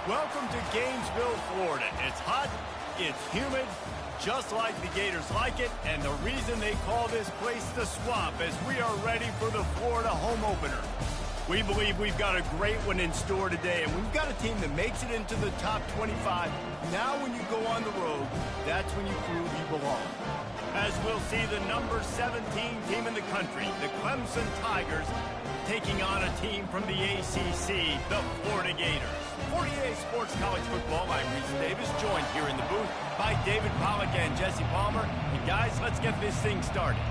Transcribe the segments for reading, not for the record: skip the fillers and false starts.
Welcome to Gainesville, Florida. It's hot, it's humid, just like the Gators like it, and the reason they call this place the Swamp is we are ready for the Florida home opener. We believe we've got a great one in store today, and we've got a team that makes it into the top 25. Now when you go on the road, that's when you prove you belong. As we'll see the number 17 team in the country, the Clemson Tigers, taking on a team from the ACC, the Florida Gators. 48 Sports College Football, I'm Reese Davis, joined here in the booth by David Pollack and Jesse Palmer. And guys, let's get this thing started.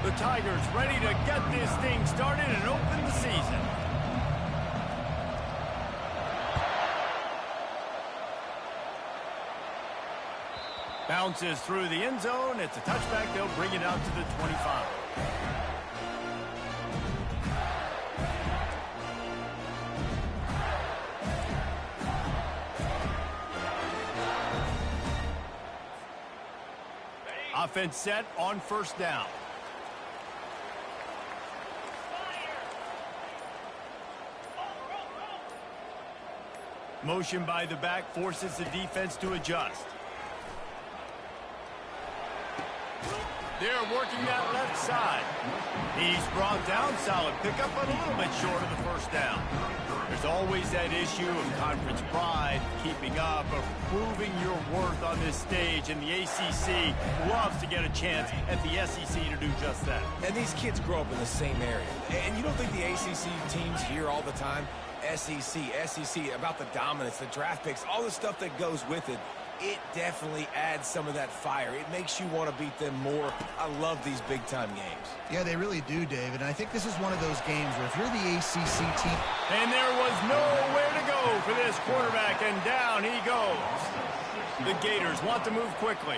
The Tigers ready to get this thing started and open the season. Bounces through the end zone. It's a touchback. They'll bring it out to the 25. Offense set on first down. Motion by the back forces the defense to adjust. They're working that left side. He's brought down, solid pickup, but a little bit short of the first down. There's always that issue of conference pride, keeping up, of proving your worth on this stage, and the ACC loves to get a chance at the SEC to do just that. And these kids grow up in the same area. And you don't think the ACC teams hear all the time, SEC, about the dominance, the draft picks, all the stuff that goes with it. It definitely adds some of that fire. It makes you want to beat them more. I love these big-time games. Yeah, they really do, David. And I think this is one of those games where if you're the ACC team... And there was nowhere to go for this quarterback, and down he goes. The Gators want to move quickly.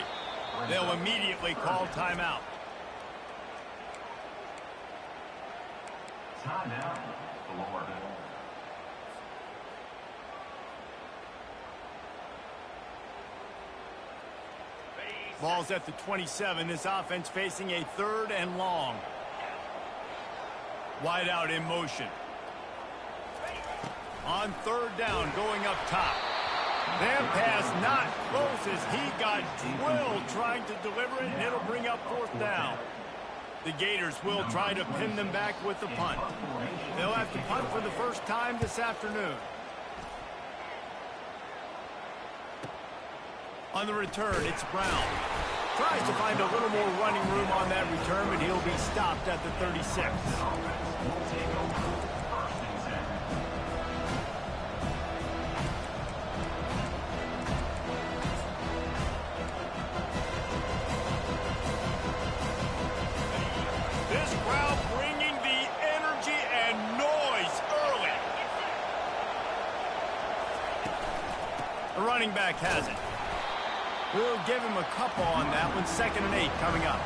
They'll immediately call timeout. Timeout, Florida. Ball's at the 27. This offense facing a third and long. Wide out in motion. On third down, going up top. That pass not close as he got drilled trying to deliver it, and it'll bring up fourth down. The Gators will try to pin them back with the punt. They'll have to punt for the first time this afternoon. On the return, it's Brown. Tries to find a little more running room on that return, but he'll be stopped at the 36. This crowd bringing the energy and noise early. The running back has it. We'll give him a couple on that one. 2nd and 8 coming up.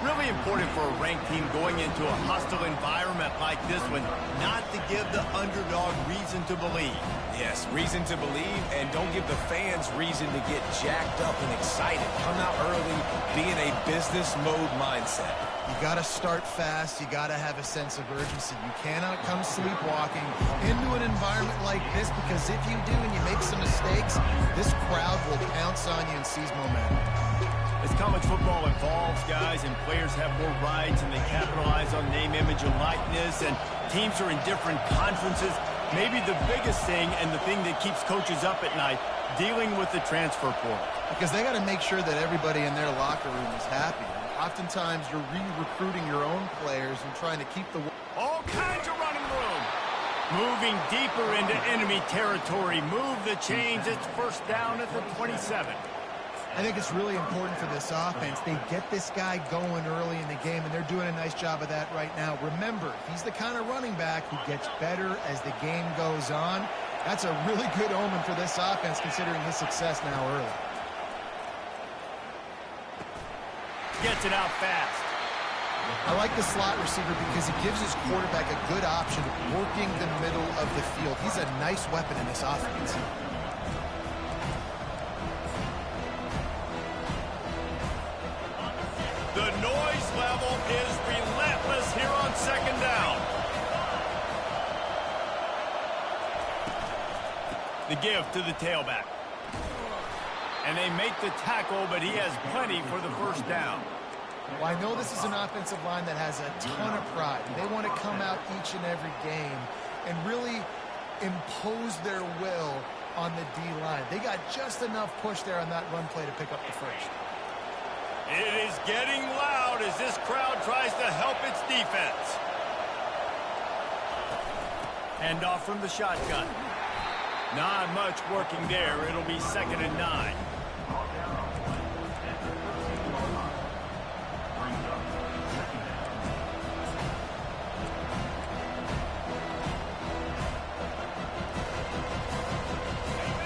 Really important for a ranked team going into a hostile environment like this one, not to give the underdog reason to believe. Yes, reason to believe, and don't give the fans reason to get jacked up and excited. Come out early, be in a business mode mindset. You got to start fast. You got to have a sense of urgency. You cannot come sleepwalking into an environment like this, because if you do and you make some mistakes, this crowd will pounce on you and seize momentum. As college football evolves, guys, and players have more rights and they capitalize on name, image, and likeness, and teams are in different conferences, maybe the biggest thing and the thing that keeps coaches up at night, dealing with the transfer portal. Because they got to make sure that everybody in their locker room is happy. Oftentimes, you're re-recruiting your own players and trying to keep the... All kinds of running room. Moving deeper into enemy territory. Move the chains. It's first down at the 27. I think it's really important for this offense. They get this guy going early in the game, and they're doing a nice job of that right now. Remember, he's the kind of running back who gets better as the game goes on. That's a really good omen for this offense, considering his success now early. Gets it out fast. I like the slot receiver because it gives his quarterback a good option working the middle of the field. He's a nice weapon in this offense. The noise level is relentless here on second down. The give to the tailback. And they make the tackle, but he has plenty for the first down. Well, I know this is an offensive line that has a ton of pride. They want to come out each and every game and really impose their will on the D-line. They got just enough push there on that run play to pick up the first. It is getting loud as this crowd tries to help its defense. Hand off from the shotgun. Not much working there. It'll be 2nd and 9.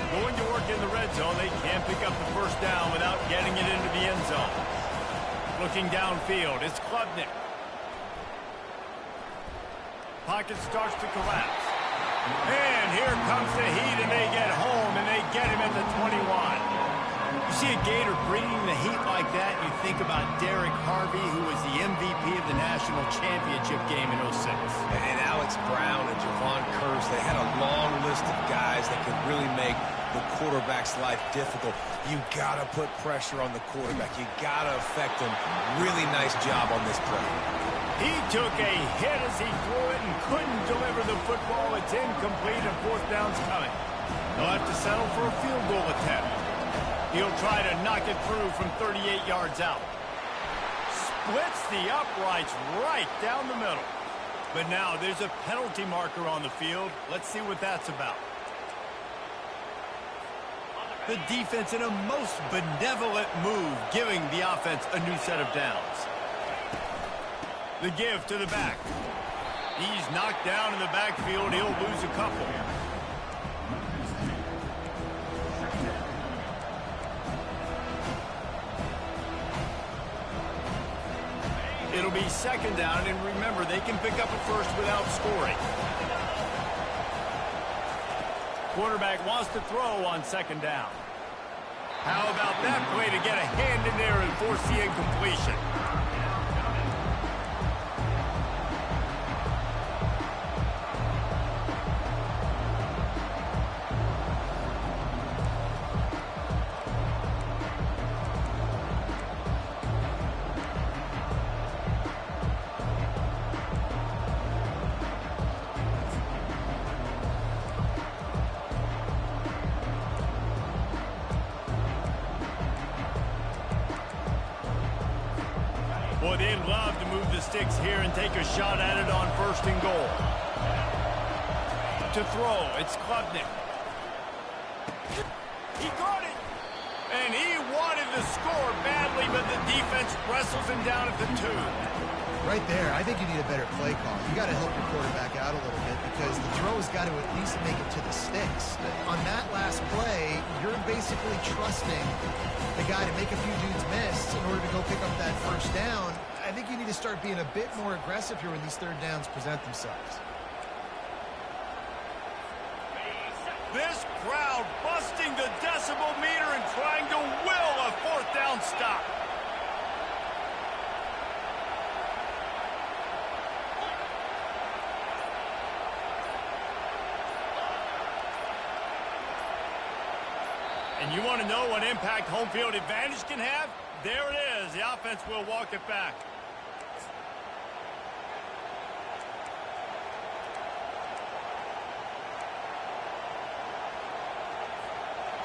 Going to work in the red zone. They can't pick up the first down without getting it into the end zone. Looking downfield, it's Klubnik. Pocket starts to collapse. And here comes the heat, and they get home, and they get him at the 21. You see a Gator bringing the heat like that, you think about Derek Harvey, who was the MVP of the national championship game in 06. And Alex Brown and Javon Curse, they had a long list of guys that could really make the quarterback's life difficult. You got to put pressure on the quarterback. You got to affect him. Really nice job on this play. He took a hit as he threw it and couldn't deliver the football. It's incomplete and 4th down's coming. They'll have to settle for a field goal attempt. He'll try to knock it through from 38 yards out. Splits the uprights right down the middle. But now there's a penalty marker on the field. Let's see what that's about. The defense in a most benevolent move, giving the offense a new set of downs. The give to the back. He's knocked down in the backfield. He'll lose a couple. It'll be 2nd down, and remember, they can pick up a first without scoring. Quarterback wants to throw on 2nd down. How about that play to get a hand in there and force the incompletion? Boy, they'd love to move the sticks here and take a shot at it on 1st and goal. To throw, it's Klubnik. He got it! And he wanted to score badly, but the defense wrestles him down at the 2. Right there, I think you need a better play call. You got to help your quarterback out a little bit because the throw's got to at least make it to the sticks. On that last play, you're basically trusting the guy to make a few dudes miss in order to go pick up that first down. I think you need to start being a bit more aggressive here when these 3rd downs present themselves. This crowd busting the decibel meter and trying to will a 4th down stop. And you want to know what impact home field advantage can have? There it is. The offense will walk it back.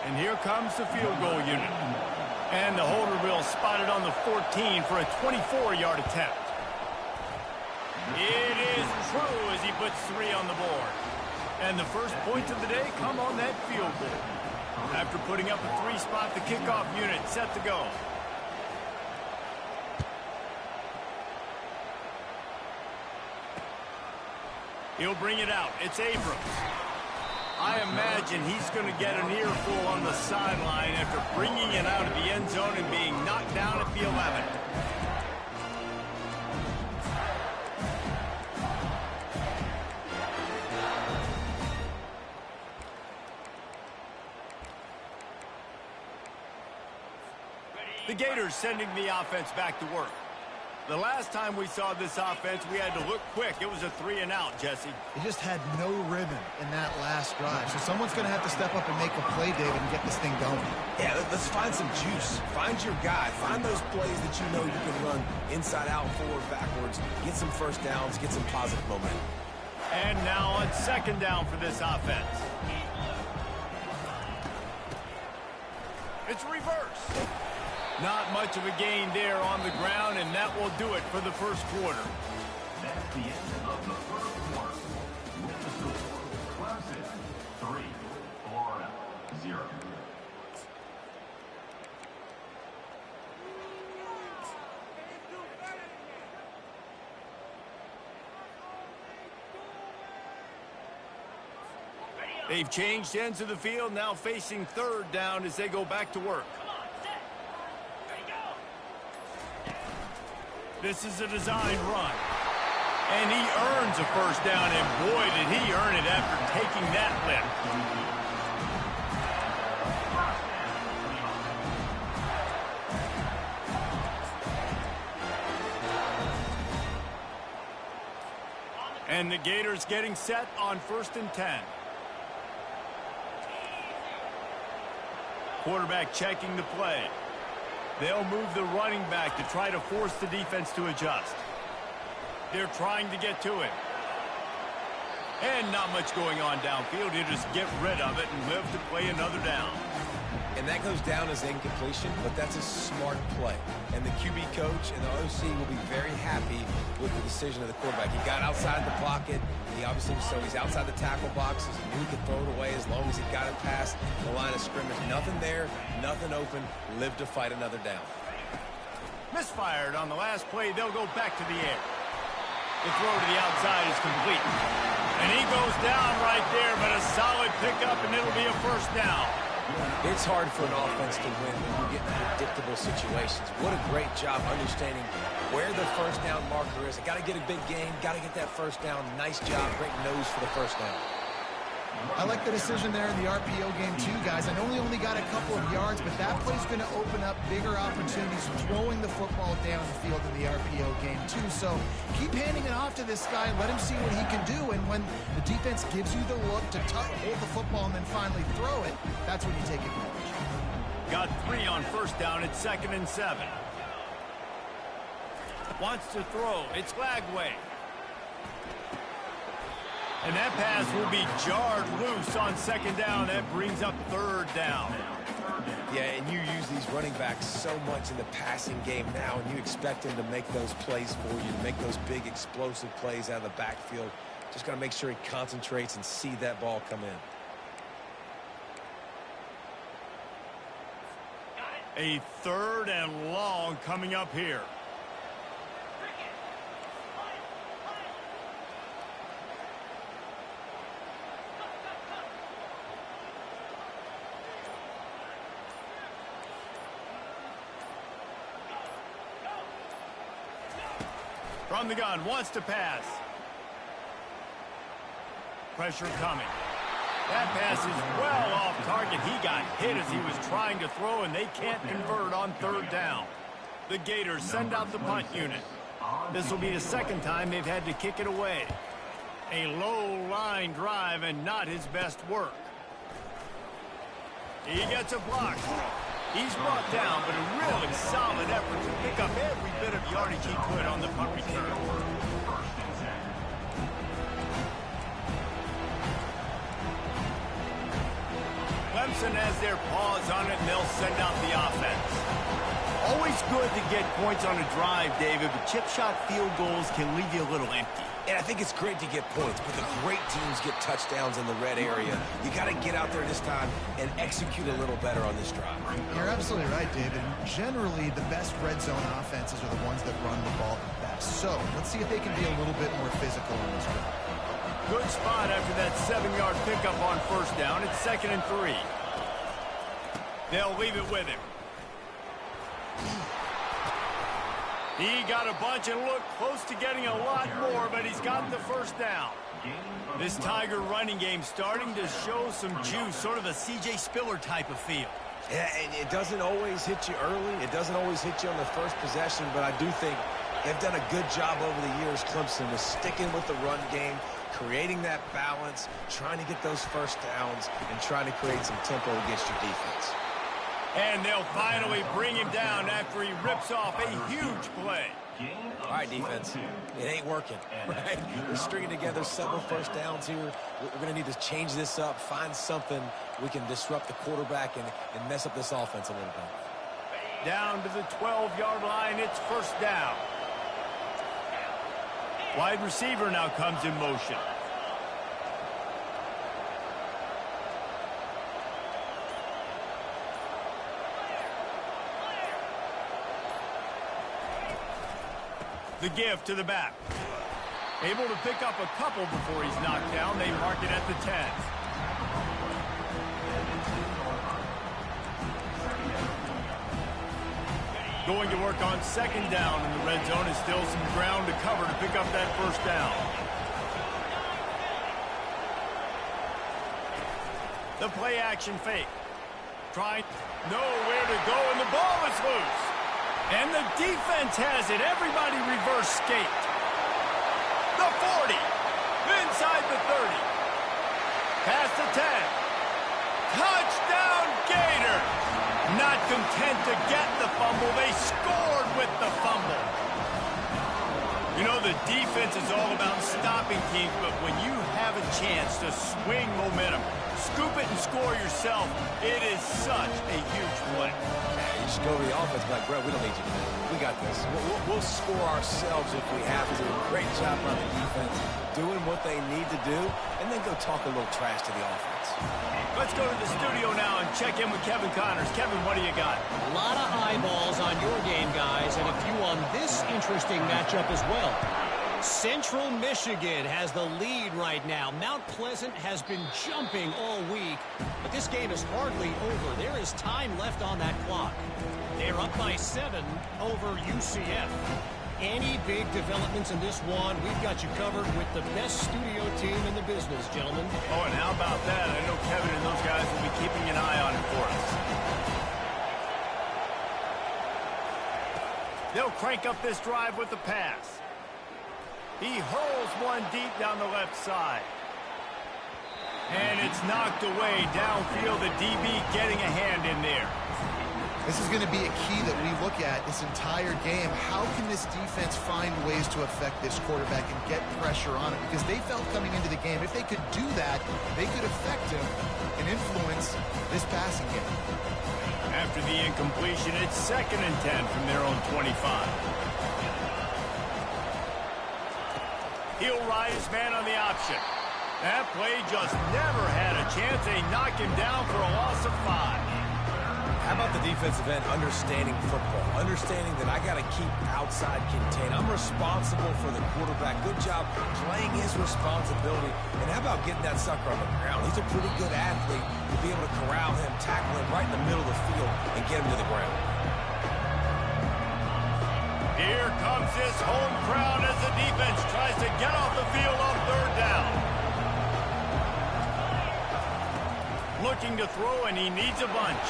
And here comes the field goal unit. And the holder will spot it on the 14 for a 24-yard attempt. It is true as he puts 3 on the board. And the first points of the day come on that field goal. After putting up a 3 spot, the kickoff unit set to go. He'll bring it out. It's Abrams. I imagine he's going to get an earful on the sideline after bringing it out of the end zone and being knocked down at the 11. The Gators sending the offense back to work. The last time we saw this offense, we had to look quick. It was a 3-and-out, Jesse. They just had no rhythm in that last drive. So someone's going to have to step up and make a play, David, and get this thing going. Yeah, let's find some juice. Find your guy. Find those plays that you know you can run inside out, forward, backwards. Get some first downs. Get some positive momentum. And now on 2nd down for this offense. It's reverse. Not much of a gain there on the ground, and that will do it for the first quarter. That's the end of the first quarter. With the score, Clemson 3, Florida 0. They've changed ends of the field, now facing 3rd down as they go back to work. This is a design run. And he earns a first down, and boy, did he earn it after taking that lift. And the Gators getting set on 1st and 10. Quarterback checking the play. They'll move the running back to try to force the defense to adjust. They're trying to get to him. And not much going on downfield. You just get rid of it and live to play another down. And that goes down as incompletion, but that's a smart play. And the QB coach and the OC will be very happy with the decision of the quarterback. He got outside the pocket. He obviously, so he's outside the tackle boxes. He knew he could throw it away as long as he got it past the line of scrimmage. Nothing there, nothing open. Live to fight another down. Misfired on the last play. They'll go back to the air. The throw to the outside is complete. And he goes down right there, but a solid pickup, and it'll be a first down. It's hard for an offense to win when you get in predictable situations. What a great job understanding where the first down marker is. Got to get a big gain, got to get that first down. Nice job, great nose for the first down. I like the decision there in the RPO game too, guys. I know he only got a couple of yards, but that play's going to open up bigger opportunities throwing the football down the field in the RPO game too. So keep handing it off to this guy and let him see what he can do. And when the defense gives you the look to hold the football and then finally throw it, that's when you take advantage. Got 3 on first down at 2nd and 7. Wants to throw. It's Lagway. And that pass will be jarred loose on 2nd down. That brings up 3rd down. Yeah, and you use these running backs so much in the passing game now, and you expect them to make those plays for you, to make those big explosive plays out of the backfield. Just got to make sure he concentrates and see that ball come in. A 3rd and long coming up here. From the gun, wants to pass. Pressure coming. That pass is well off target. He got hit as he was trying to throw, and they can't convert on 3rd down. The Gators send out the punt unit. This will be the 2nd time they've had to kick it away. A low line drive and not his best work. He gets a block. He's brought down, but a really solid effort to pick up every bit of yardage he could on the punt return. Clemson has their paws on it, and they'll send out the offense. Always good to get points on a drive, David, but chip shot field goals can leave you a little empty. And I think it's great to get points, but the great teams get touchdowns in the red area. You got to get out there this time and execute a little better on this drive. You're absolutely right, David. Generally, the best red zone offenses are the ones that run the ball the best. So let's see if they can be a little bit more physical in this drive. Good spot after that 7-yard pickup on first down. It's 2nd and 3. They'll leave it with him. He got a bunch and looked close to getting a lot more, but he's got the first down. This Tiger running game starting to show some juice, sort of a C.J. Spiller type of feel. Yeah, and it doesn't always hit you early. It doesn't always hit you on the first possession, but I do think they've done a good job over the years, Clemson, with sticking with the run game, creating that balance, trying to get those first downs, and trying to create some tempo against your defense. And they'll finally bring him down after he rips off a huge play. All right, defense, it ain't working, right? We're stringing together several first downs here. We're going to need to change this up, find something we can disrupt the quarterback and mess up this offense a little bit. Down to the 12-yard line, it's first down. Wide receiver now comes in motion. The give to the back. Able to pick up a couple before he's knocked down. They mark it at the 10. Going to work on second down in the red zone. Is still some ground to cover to pick up that first down. The play action fake. Trying nowhere to go, and the ball is loose. And the defense has it. Everybody reverse skate. The 40. Inside the 30. Past the 10. Touchdown Gators. Not content to get the fumble, they scored with the fumble. You know, the defense is all about stopping teams, but when you have a chance to swing momentum, scoop it and score yourself, it is such a huge play. You just go to the offense like, bro, we don't need you. We got this. We'll score ourselves if we have to. Great job by the defense, doing what they need to do, and then go talk a little trash to the offense. Let's go to the studio now and check in with Kevin Connors. Kevin, what do you got? A lot of eyeballs on your game, guys, and a few on this interesting matchup as well. Central Michigan has the lead right now. Mount Pleasant has been jumping all week, but this game is hardly over. There is time left on that clock. They're up by 7 over UCF. Any big developments in this one, we've got you covered with the best studio team in the business, gentlemen. Oh, and how about that? I know Kevin and those guys will be keeping an eye on it for us. They'll crank up this drive with the pass. He hurls one deep down the left side. And it's knocked away downfield. The DB getting a hand in there. This is going to be a key that we look at this entire game. How can this defense find ways to affect this quarterback and get pressure on him? Because they felt coming into the game, if they could do that, they could affect him and influence this passing game. After the incompletion, it's 2nd and 10 from their own 25. He'll ride his man on the option. That play just never had a chance. They knock him down for a loss of 5. How about the defensive end understanding football, understanding that I got to keep outside contain. I'm responsible for the quarterback. Good job playing his responsibility. And how about getting that sucker on the ground? He's a pretty good athlete to be able to corral him, tackle him right in the middle of the field, and get him to the ground. Here comes this home crowd as the defense tries to get off the field on 3rd down. Looking to throw, and he needs a bunch.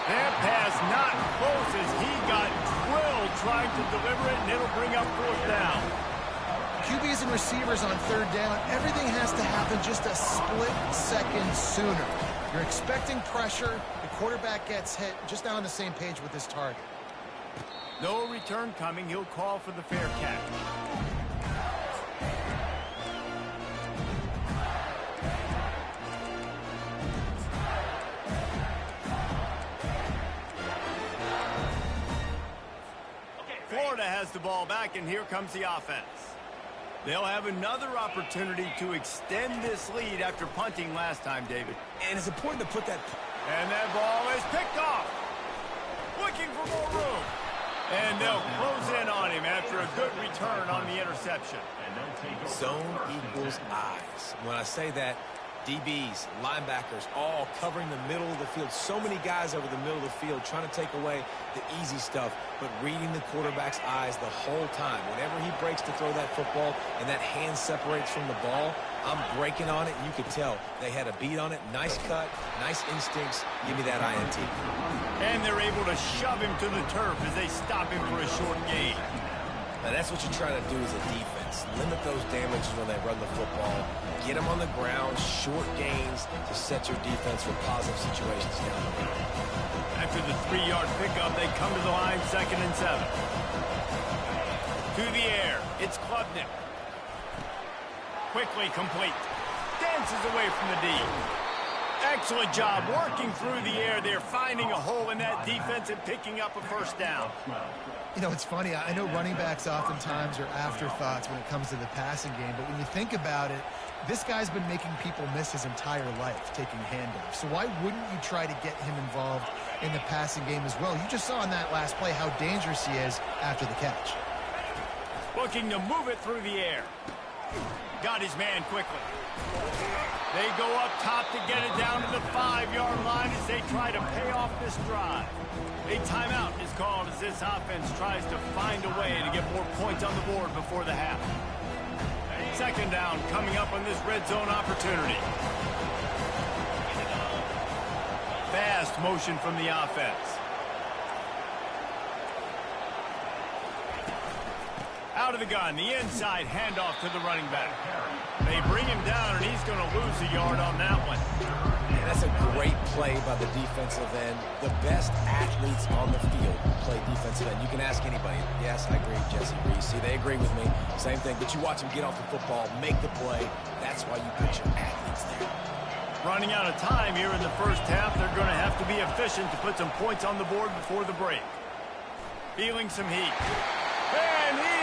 That pass not close as he got drilled trying to deliver it, and it'll bring up 4th down. QBs and receivers on 3rd down, everything has to happen just a split second sooner. You're expecting pressure, the quarterback gets hit, just not on the same page with his target. No return coming. He'll call for the fair catch. Florida has the ball back, and here comes the offense. They'll have another opportunity to extend this lead after punting last time, David. And it's important to put that... And that ball is picked off. Looking for more room. And they'll close in on him after a good return on the interception. Zone equals eyes. When I say that, DBs, linebackers, all covering the middle of the field. So many guys over the middle of the field trying to take away the easy stuff, but reading the quarterback's eyes the whole time. Whenever he breaks to throw that football and that hand separates from the ball, I'm breaking on it. You could tell they had a beat on it. Nice cut, nice instincts. Give me that INT. And they're able to shove him to the turf as they stop him for a short gain. Now, that's what you're trying to do as a defense. Limit those damages when they run the football. Get them on the ground, short gains to set your defense for positive situations down the road. After the 3-yard pickup, they come to the line, 2nd and 7. To the air, it's Klubnik. Quickly complete. Dances away from the D. Excellent job working through the air there, finding a hole in that defense and picking up a first down. You know, it's funny. I know running backs oftentimes are afterthoughts when it comes to the passing game, but when you think about it, this guy's been making people miss his entire life taking handoffs. So why wouldn't you try to get him involved in the passing game as well? You just saw in that last play how dangerous he is after the catch. Looking to move it through the air. Got his man quickly. They go up top to get it down to the 5-yard line as they try to pay off this drive. A timeout is called as this offense tries to find a way to get more points on the board before the half. 2nd down coming up on this red zone opportunity. Fast motion from the offense. Out of the gun, the inside handoff to the running back. They bring him down, and he's going to lose a yard on that one. And that's a great play by the defensive end. The best athletes on the field play defensive end. You can ask anybody. Yes, I agree, Jesse Reese. See, they agree with me. Same thing. But you watch them get off the football, make the play. That's why you put your athletes there. Running out of time here in the first half. They're going to have to be efficient to put some points on the board before the break. Feeling some heat. And he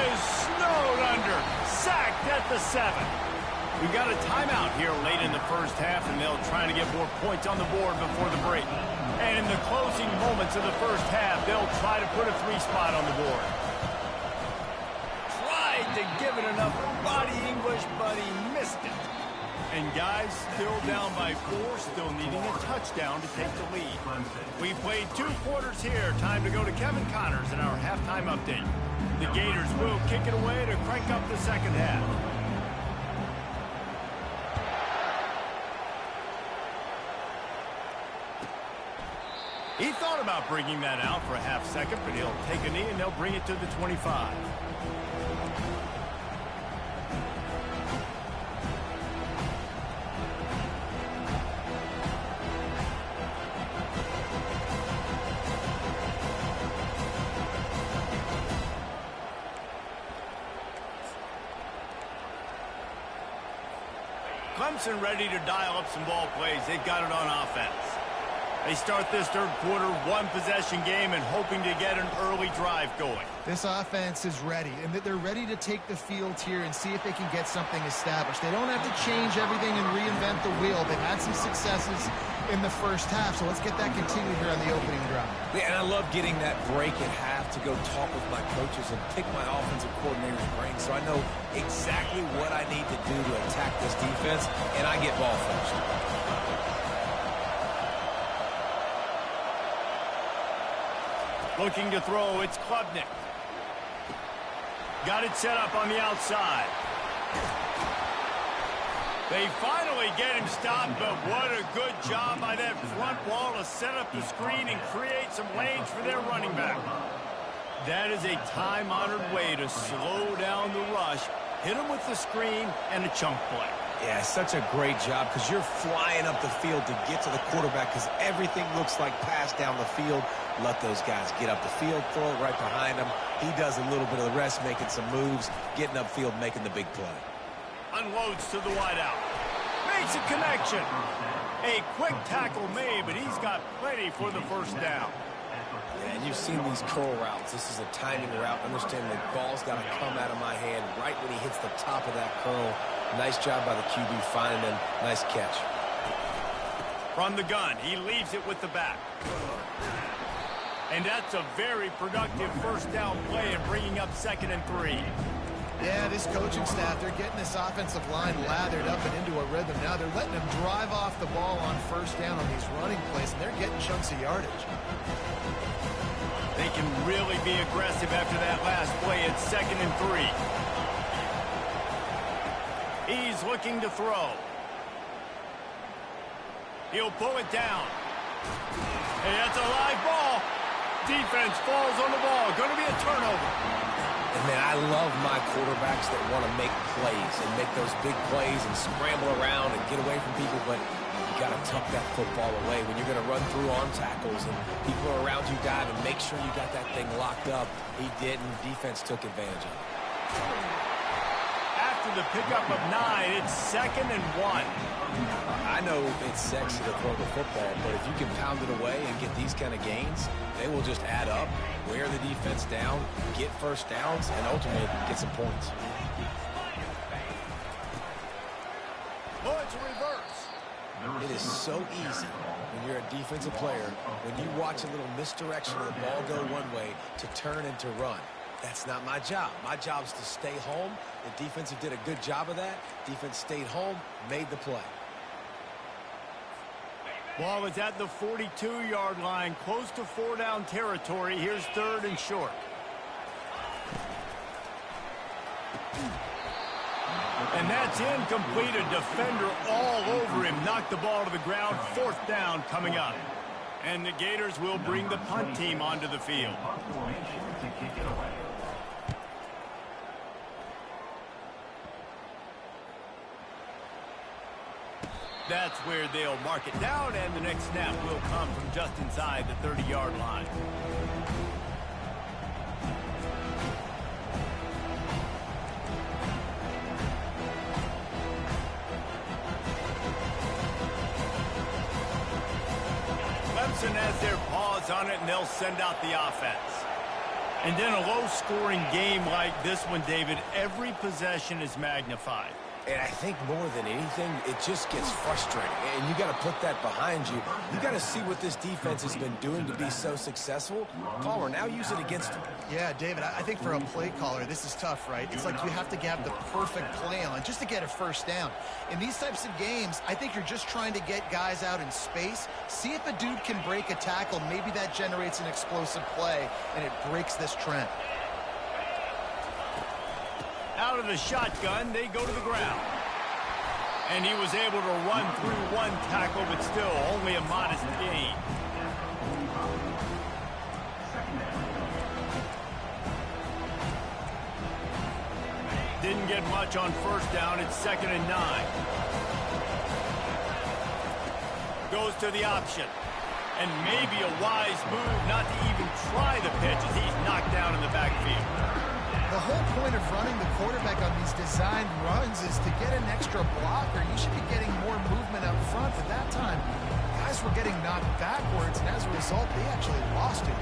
is snowed under. Sacked at the 7. We've got a timeout here late in the first half, and they'll try to get more points on the board before the break. And in the closing moments of the first half, they'll try to put a 3-spot on the board. Tried to give it enough body English, but he missed it. And guys, still down by 4, still needing a touchdown to take the lead. We played 2 quarters here. Time to go to Kevin Connors in our halftime update. The Gators will kick it away to crank up the second half. He thought about bringing that out for a half second, but he'll take a knee and they'll bring it to the 25. Clemson ready to dial up some ball plays. They've got it on offense. They start this third quarter, 1-possession game, and hoping to get an early drive going. This offense is ready, and they're ready to take the field here and see if they can get something established. They don't have to change everything and reinvent the wheel. They've had some successes in the first half, so let's get that continued here on the opening drive. Yeah, and I love getting that break at half to go talk with my coaches and pick my offensive coordinator's brain so I know exactly what I need to do to attack this defense, and I get ball first. Looking to throw, it's Klubnik. Got it set up on the outside. They finally get him stopped, but what a good job by that front wall to set up the screen and create some lanes for their running back. That is a time-honored way to slow down the rush, hit him with the screen, and a chunk play. Yeah, such a great job because you're flying up the field to get to the quarterback because everything looks like pass down the field. Let those guys get up the field, throw it right behind him. He does a little bit of the rest, making some moves, getting upfield, making the big play. Unloads to the wideout. Makes a connection. A quick tackle made, but he's got plenty for the first down. Yeah, and you've seen these curl routes. This is a timing route. Understand the ball's got to come out of my hand right when he hits the top of that curl. Nice job by the QB finding him. Nice catch. From the gun, he leaves it with the back. And that's a very productive first down play and bringing up 2nd and 3. Yeah, this coaching staff, they're getting this offensive line lathered up and into a rhythm. Now they're letting them drive off the ball on first down on these running plays, and they're getting chunks of yardage. They can really be aggressive after that last play. It's 2nd and 3. He's looking to throw. He'll pull it down. Hey, that's a live ball. Defense falls on the ball. Going to be a turnover. And, man, I love my quarterbacks that want to make plays and make those big plays and scramble around and get away from people, but you got to tuck that football away when you're going to run through arm tackles and people are around you diving. Make sure you got that thing locked up. He didn't. Defense took advantage of it. After the pickup of 9, it's 2nd and 1. I know it's sexy to throw the football, but if you can pound it away and get these kind of gains, they will just add up, wear the defense down, get first downs, and ultimately get some points. Oh, it's a reverse. It is so easy when you're a defensive player, when you watch a little misdirection of the ball go one way, to turn and to run. That's not my job. My job is to stay home. The defensive did a good job of that. Defense stayed home, made the play. Ball is at the 42-yard line, close to 4-down territory. Here's 3rd and short. And that's incomplete. A defender all over him. Knocked the ball to the ground. 4th down coming up. And the Gators will bring the punt team onto the field. That's where they'll mark it down, and the next snap will come from just inside the 30-yard line. Clemson has their paws on it, and they'll send out the offense. And then a low-scoring game like this one, David, every possession is magnified. And I think more than anything, it just gets frustrating. And you got to put that behind you. You got to see what this defense has been doing to be so successful. Caller, now use it against them. Yeah, David, I think for a play caller, this is tough, right? It's like you have to have the perfect play on just to get a first down. In these types of games, I think you're just trying to get guys out in space, see if a dude can break a tackle. Maybe that generates an explosive play, and it breaks this trend. Out of the shotgun, they go to the ground. And he was able to run through one tackle, but still only a modest gain. Didn't get much on 1st down. It's 2nd and 9. Goes to the option. And maybe a wise move not to even try the pitch as he's knocked down in the backfield. The whole point of running the quarterback on these designed runs is to get an extra blocker. You should be getting more movement up front, but that time, guys were getting knocked backwards, and as a result, they actually lost it.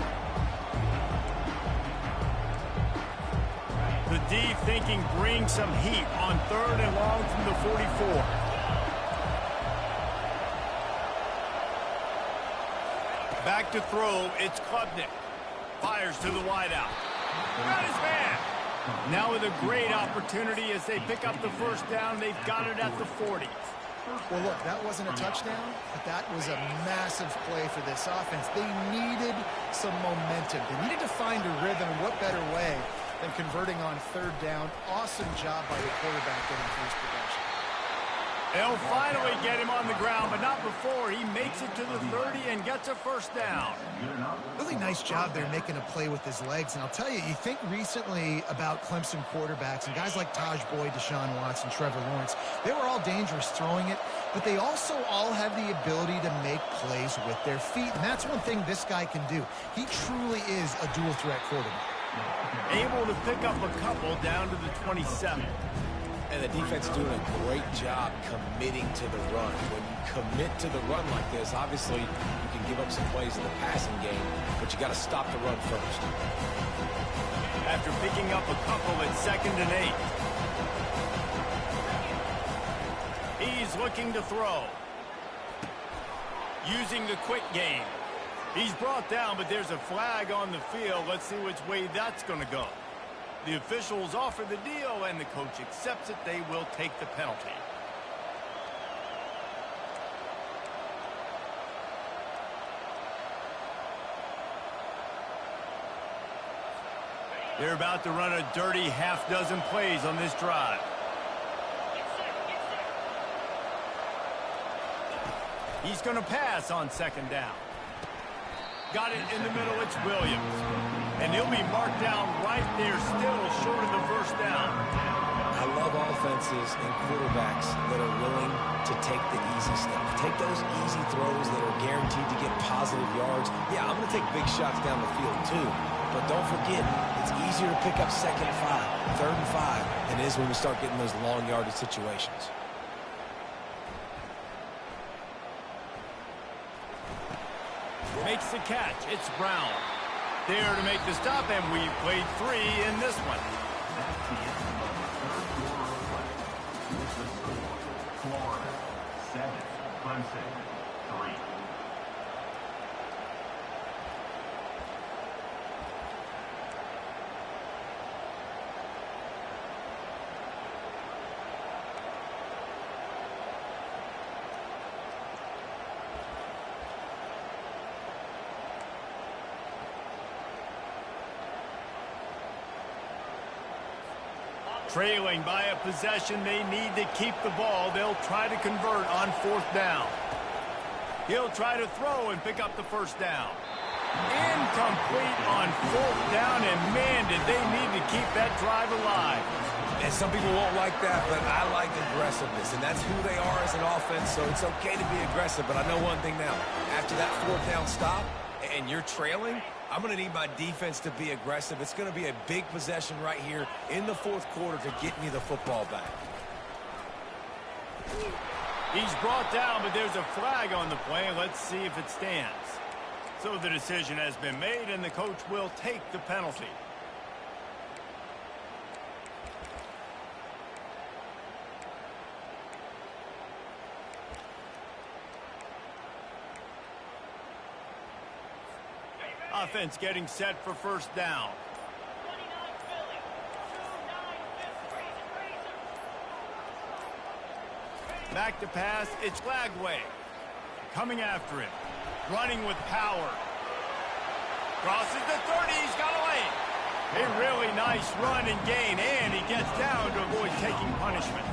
The D thinking bring some heat on 3rd and long from the 44. Back to throw, it's Klubnik. Fires to the wideout. Got his man. Now with a great opportunity as they pick up the 1st down, they've got it at the 40. Well, look, that wasn't a touchdown, but that was a massive play for this offense. They needed some momentum. They needed to find a rhythm, and what better way than converting on 3rd down. Awesome job by the quarterback getting first possession. They'll finally get him on the ground, but not before he makes it to the 30 and gets a 1st down. Really nice job there making a play with his legs. And I'll tell you, you think recently about Clemson quarterbacks and guys like Taj Boyd, Deshaun Watson, Trevor Lawrence. They were all dangerous throwing it, but they also all have the ability to make plays with their feet. And that's one thing this guy can do. He truly is a dual-threat quarterback. Able to pick up a couple down to the 27. And the defense is doing a great job committing to the run. When you commit to the run like this, obviously you can give up some plays in the passing game, but you got to stop the run first. After picking up a couple at 2nd and 8. He's looking to throw. Using the quick game. He's brought down, but there's a flag on the field. Let's see which way that's going to go. The officials offer the deal, and the coach accepts it. They will take the penalty. They're about to run a dirty half-dozen plays on this drive. He's going to pass on second down. Got it in the middle. It's Williams. And he'll be marked down right there, still short of the first down. I love offenses and quarterbacks that are willing to take the easy stuff. Take those easy throws that are guaranteed to get positive yards. Yeah, I'm going to take big shots down the field too. But don't forget, it's easier to pick up 2nd and 5, 3rd and 5 than it is when we start getting those long yardage situations. Makes the catch. It's Brown. There to make the stop, and we've played 3 in this one. That's the end of the third quarter of play. Here's the score. Florida 7, Clemson 3. Trailing by a possession, they need to keep the ball. They'll try to convert on 4th down. He'll try to throw and pick up the first down. Incomplete on 4th down, and man, did they need to keep that drive alive. And some people won't like that, but I like aggressiveness, and that's who they are as an offense, so it's okay to be aggressive. But I know one thing now. After that 4th down stop, and you're trailing, I'm going to need my defense to be aggressive. It's going to be a big possession right here in the 4th quarter to get me the football back. He's brought down, but there's a flag on the play. Let's see if it stands. So the decision has been made, and the coach will take the penalty. Offense getting set for first down. Back to pass, it's Glagway. Coming after him. Running with power. Crosses the 30, he's got away. A really nice run and gain, and he gets down to avoid taking punishment.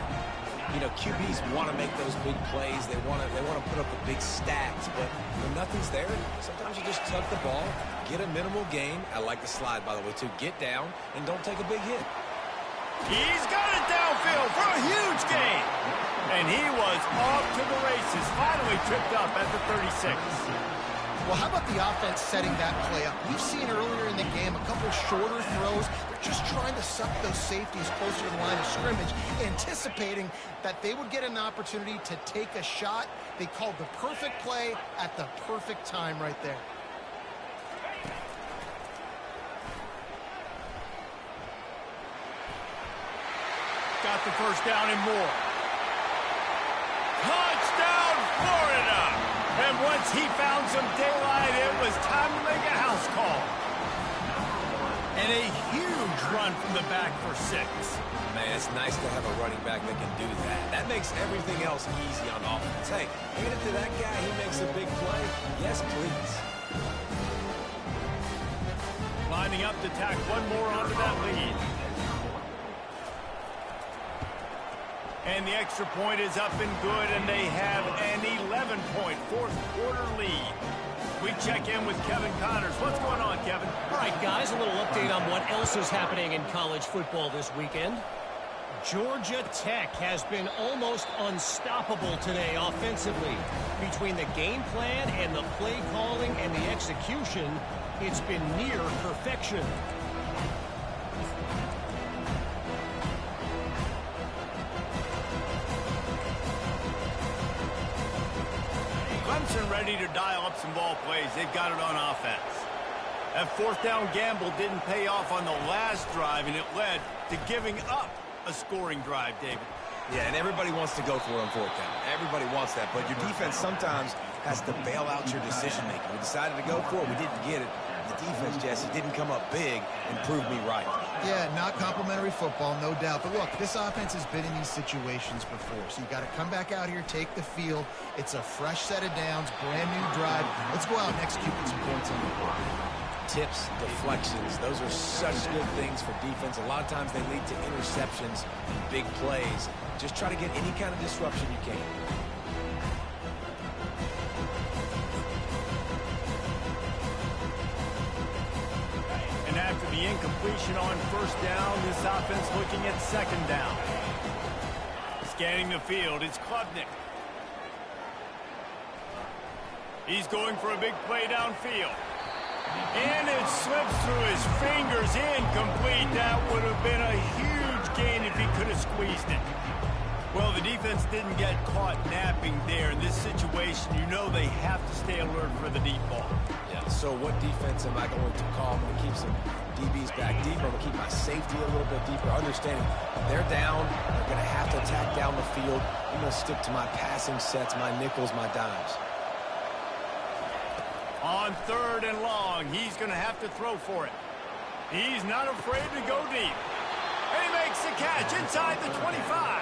You know, QBs want to make those big plays. They want to put up the big stats, but when nothing's there, sometimes you just tuck the ball, get a minimal gain. I like the slide, by the way, too. Get down and don't take a big hit. He's got it downfield for a huge gain. And he was off to the races, finally tripped up at the 36. Well, how about the offense setting that play up? We've seen earlier in the game a couple shorter throws. They're just trying to suck those safeties closer to the line of scrimmage, anticipating that they would get an opportunity to take a shot. They called the perfect play at the perfect time right there. Got the first down and more. Touchdown, Florida! And once he found some daylight, it was time to make a house call. And a huge run from the back for 6. Man, it's nice to have a running back that can do that. That makes everything else easy on offense. Hey, hand it to that guy, he makes a big play. Yes, please. Lining up to tack one more onto that lead. And the extra point is up and good, and they have an 11-point fourth-quarter lead. We check in with Kevin Connors. What's going on, Kevin? All right, guys, a little update on what else is happening in college football this weekend. Georgia Tech has been almost unstoppable today offensively. Between the game plan and the play calling and the execution, it's been near perfection. Clemson ready to dial up some ball plays. They've got it on offense. That fourth down gamble didn't pay off on the last drive, and it led to giving up a scoring drive, David. Yeah, and everybody wants to go for it on fourth down. Everybody wants that, but your defense sometimes has to bail out your decision-making. We decided to go for it. We didn't get it. The defense, Jesse, didn't come up big and prove me right. Yeah, not complimentary football, no doubt. But look, this offense has been in these situations before. So you got to come back out here, take the field. It's a fresh set of downs, brand new drive. Let's go out and execute with some points on the board. Tips, deflections, those are such good things for defense. A lot of times they lead to interceptions and big plays. Just try to get any kind of disruption you can. The incompletion on first down. This offense looking at second down. Scanning the field, it's Klubnik. He's going for a big play downfield. And it slips through his fingers, incomplete. That would have been a huge gain if he could have squeezed it. Well, the defense didn't get caught napping there. In this situation, you know they have to stay alert for the deep ball. Yeah, so what defense am I going to call? I'm going to keep some DBs back deeper. I'm going to keep my safety a little bit deeper, understanding they're down. They're going to have to attack down the field. I'm going to stick to my passing sets, my nickels, my dimes. On third and long, he's going to have to throw for it. He's not afraid to go deep. And he makes the catch inside the 25.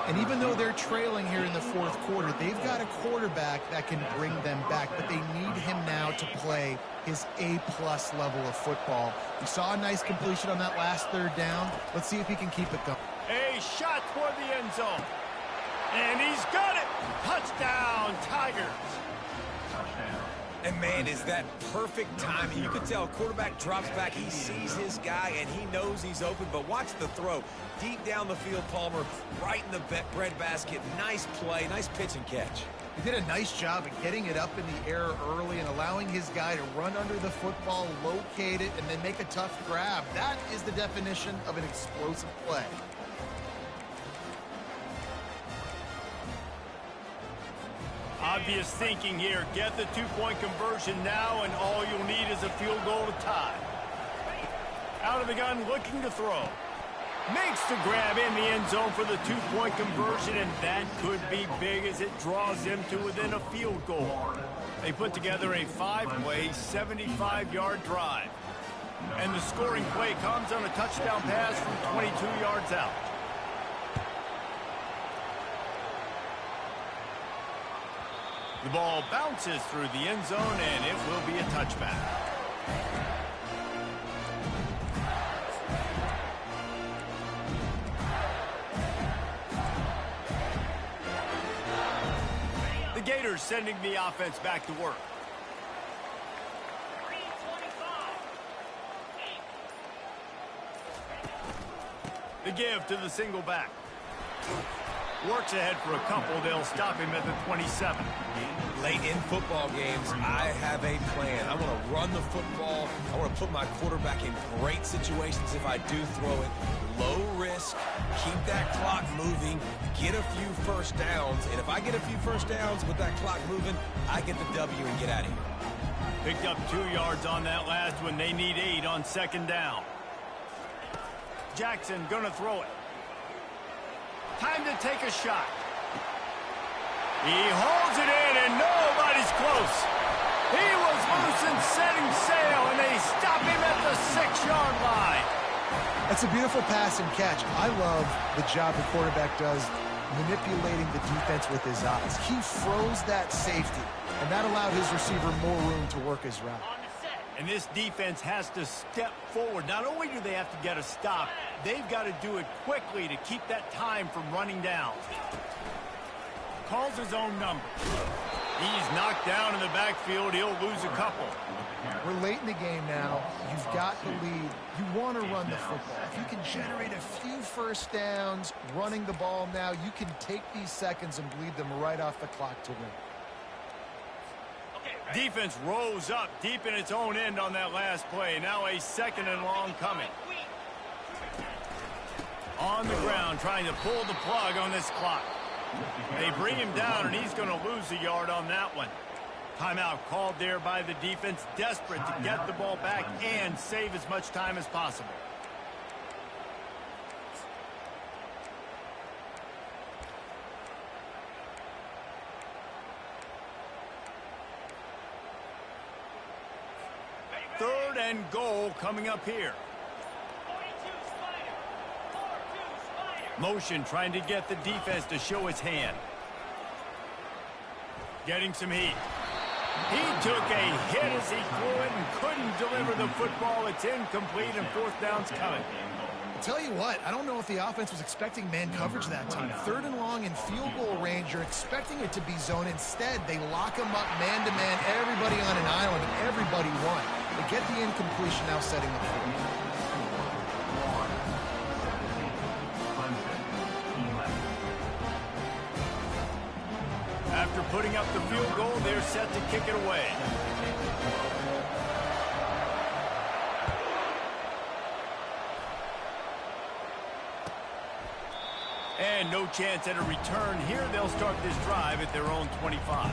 And even though they're trailing here in the fourth quarter, they've got a quarterback that can bring them back, but they need him now to play his A-plus level of football. We saw a nice completion on that last third down. Let's see if he can keep it going. A shot toward the end zone. And he's got it. Touchdown, Tigers. And, man, is that perfect timing. You can tell quarterback drops back. He sees his guy, and he knows he's open. But watch the throw. Deep down the field, Palmer, right in the breadbasket. Nice play, nice pitch and catch. He did a nice job of getting it up in the air early and allowing his guy to run under the football, locate it, and then make a tough grab. That is the definition of an explosive play. Obvious thinking here. Get the two-point conversion now, and all you'll need is a field goal to tie. Out of the gun, looking to throw. Makes the grab in the end zone for the two-point conversion, and that could be big as it draws him to within a field goal. They put together a 5-play, 75-yard drive. And the scoring play comes on a touchdown pass from 22 yards out. The ball bounces through the end zone, and it will be a touchback. The Gators sending the offense back to work. The give to the single back. Works ahead for a couple. They'll stop him at the 27. Late in football games, I have a plan. I want to run the football. I want to put my quarterback in great situations if I do throw it. Low risk, keep that clock moving, get a few first downs. And if I get a few first downs with that clock moving, I get the W and get out of here. Picked up 2 yards on that last one. They need 8 on second down. Jackson gonna throw it. Time to take a shot. He holds it in, and nobody's close. He was loose and setting sail, and they stop him at the 6-yard line. That's a beautiful pass and catch. I love the job the quarterback does manipulating the defense with his eyes. He froze that safety, and that allowed his receiver more room to work his route. And this defense has to step forward. Not only do they have to get a stop, they've got to do it quickly to keep that time from running down. Calls his own number. He's knocked down in the backfield. He'll lose a couple. We're late in the game now. You've got the lead. You want to run the football. If you can generate a few first downs running the ball now, you can take these seconds and bleed them right off the clock to win. Defense rose up deep in its own end on that last play. Now a second and long coming. On the ground, trying to pull the plug on this clock. They bring him down, and he's going to lose a yard on that one. Timeout called there by the defense, desperate to get the ball back and save as much time as possible. Third and goal coming up here. Motion trying to get the defense to show its hand. Getting some heat. He took a hit as he threw it and couldn't deliver the football. It's incomplete, and fourth down's coming. Tell you what, I don't know if the offense was expecting man coverage that time. Third and long in field goal range, you're expecting it to be zone. Instead, they lock him up man-to-man, everybody on an island, and everybody won. But get the incompletion now, setting up for you. After putting up the field goal, they're set to kick it away. And no chance at a return here. They'll start this drive at their own 25.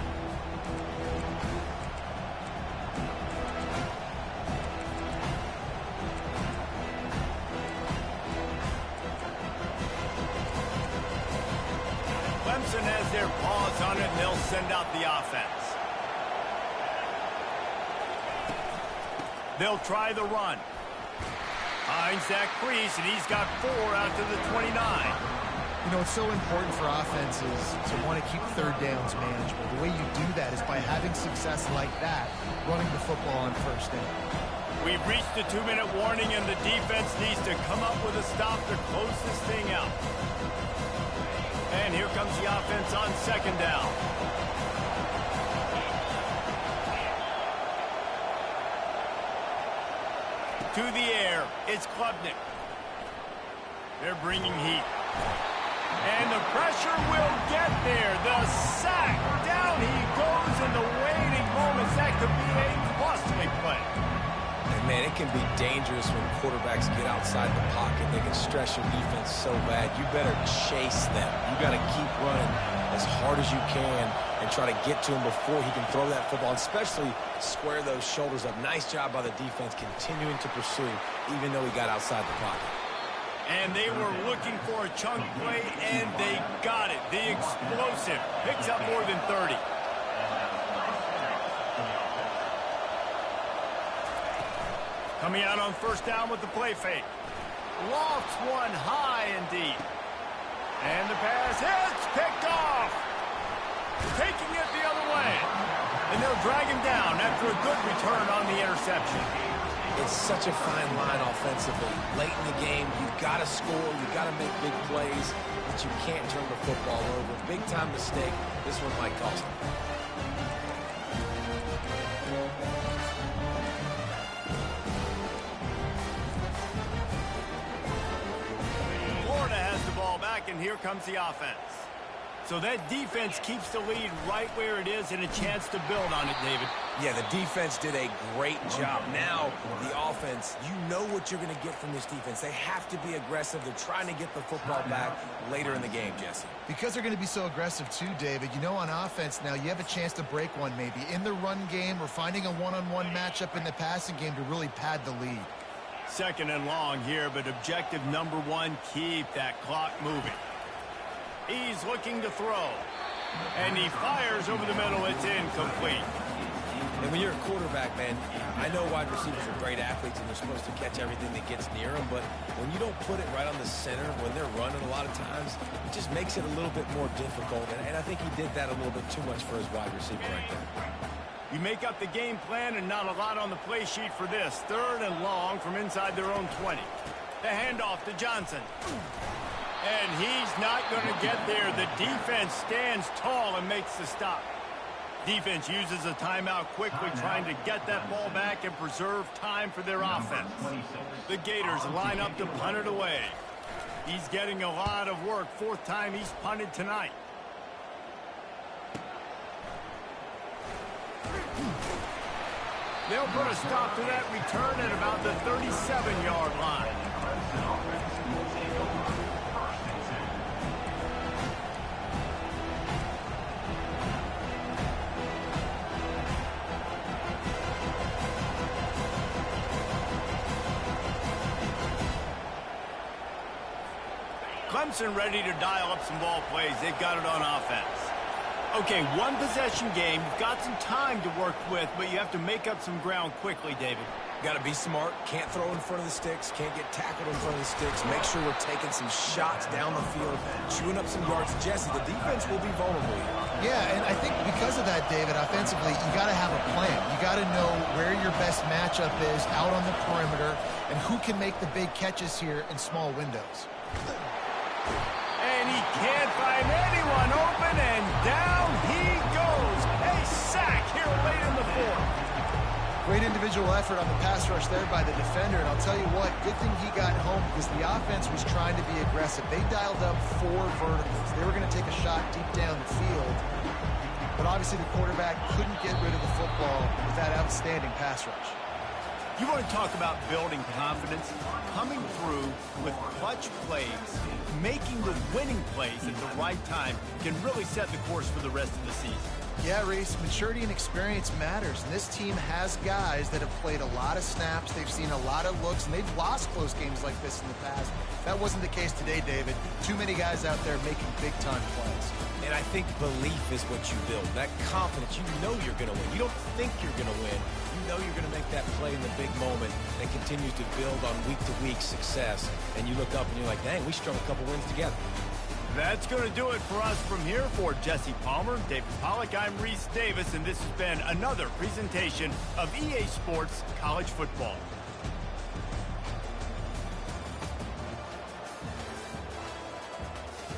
Clemson has their paws on it, and they'll send out the offense. They'll try the run. Finds that crease, and he's got 4 out to the 29. You know, it's so important for offenses to want to keep third downs manageable. The way you do that is by having success like that, running the football on first down. We've reached the 2-minute warning, and the defense needs to come up with a stop to close this thing out. And here comes the offense on second down. To the air, it's Klubnik. They're bringing heat. And the pressure will get there. The sack. Down he goes in the waiting moments. That could be a costly play. And man, it can be dangerous when quarterbacks get outside the pocket. They can stress your defense so bad. You better chase them. You got to keep running as hard as you can and try to get to him before he can throw that football, and especially square those shoulders up. Nice job by the defense continuing to pursue even though he got outside the pocket. And they were looking for a chunk play, and they got it. The explosive picks up more than 30. Coming out on first down with the play fake. Lofts one high and deep. And the pass hits, picked off. Taking it the other way. And they'll drag him down after a good return on the interception. It's such a fine line offensively. Late in the game, you've got to score, you've got to make big plays, but you can't turn the football over. Big-time mistake. This one might cost them. Florida has the ball back, and here comes the offense. So that defense keeps the lead right where it is and a chance to build on it, David. Yeah, the defense did a great job. Now, the offense, you know what you're going to get from this defense. They have to be aggressive. They're trying to get the football back later in the game, Jesse. Because they're going to be so aggressive too, David, you know, on offense now, you have a chance to break one maybe in the run game or finding a one-on-one matchup in the passing game to really pad the lead. Second and long here, but objective number 1, keep that clock moving. He's looking to throw. And he fires over the middle. It's incomplete. And when you're a quarterback, man, I know wide receivers are great athletes and they're supposed to catch everything that gets near them, but when you don't put it right on the center, when they're running a lot of times, it just makes it a little bit more difficult. And I think he did that a little bit too much for his wide receiver right there. You make up the game plan and not a lot on the play sheet for this. Third and long from inside their own 20. The handoff to Johnson. And he's not going to get there. The defense stands tall and makes the stop. Defense uses a timeout quickly, trying to get that ball back and preserve time for their offense. The Gators line up to punt it away. He's getting a lot of work. 4th time he's punted tonight. They'll put a stop to that return at about the 37-yard line. Clemson ready to dial up some ball plays. They've got it on offense. Okay, 1-possession game. You've got some time to work with, but you have to make up some ground quickly, David. Got to be smart. Can't throw in front of the sticks. Can't get tackled in front of the sticks. Make sure we're taking some shots down the field, chewing up some yards. Jesse, the defense will be vulnerable here. Yeah, and I think because of that, David, offensively, you got to have a plan. You got to know where your best matchup is out on the perimeter and who can make the big catches here in small windows. And he can't find anyone open, and down he goes. A sack here late in the 4th. Great individual effort on the pass rush there by the defender, and I'll tell you what, good thing he got home because the offense was trying to be aggressive. They dialed up 4 verticals. They were going to take a shot deep down the field, but obviously the quarterback couldn't get rid of the football with that outstanding pass rush. You want to talk about building confidence? Coming through with clutch plays, making the winning plays at the right time can really set the course for the rest of the season. Yeah, Reese, maturity and experience matters, and this team has guys that have played a lot of snaps, they've seen a lot of looks, and they've lost close games like this in the past. That wasn't the case today, David. Too many guys out there making big-time plays. And I think belief is what you build. That confidence, you know you're going to win. You don't think you're going to win. You know you're going to make that play in the big moment that continues to build on week-to-week success. And you look up and you're like, dang, we strung a couple wins together. That's going to do it for us from here. For Jesse Palmer, David Pollack, I'm Reese Davis, and this has been another presentation of EA Sports College Football.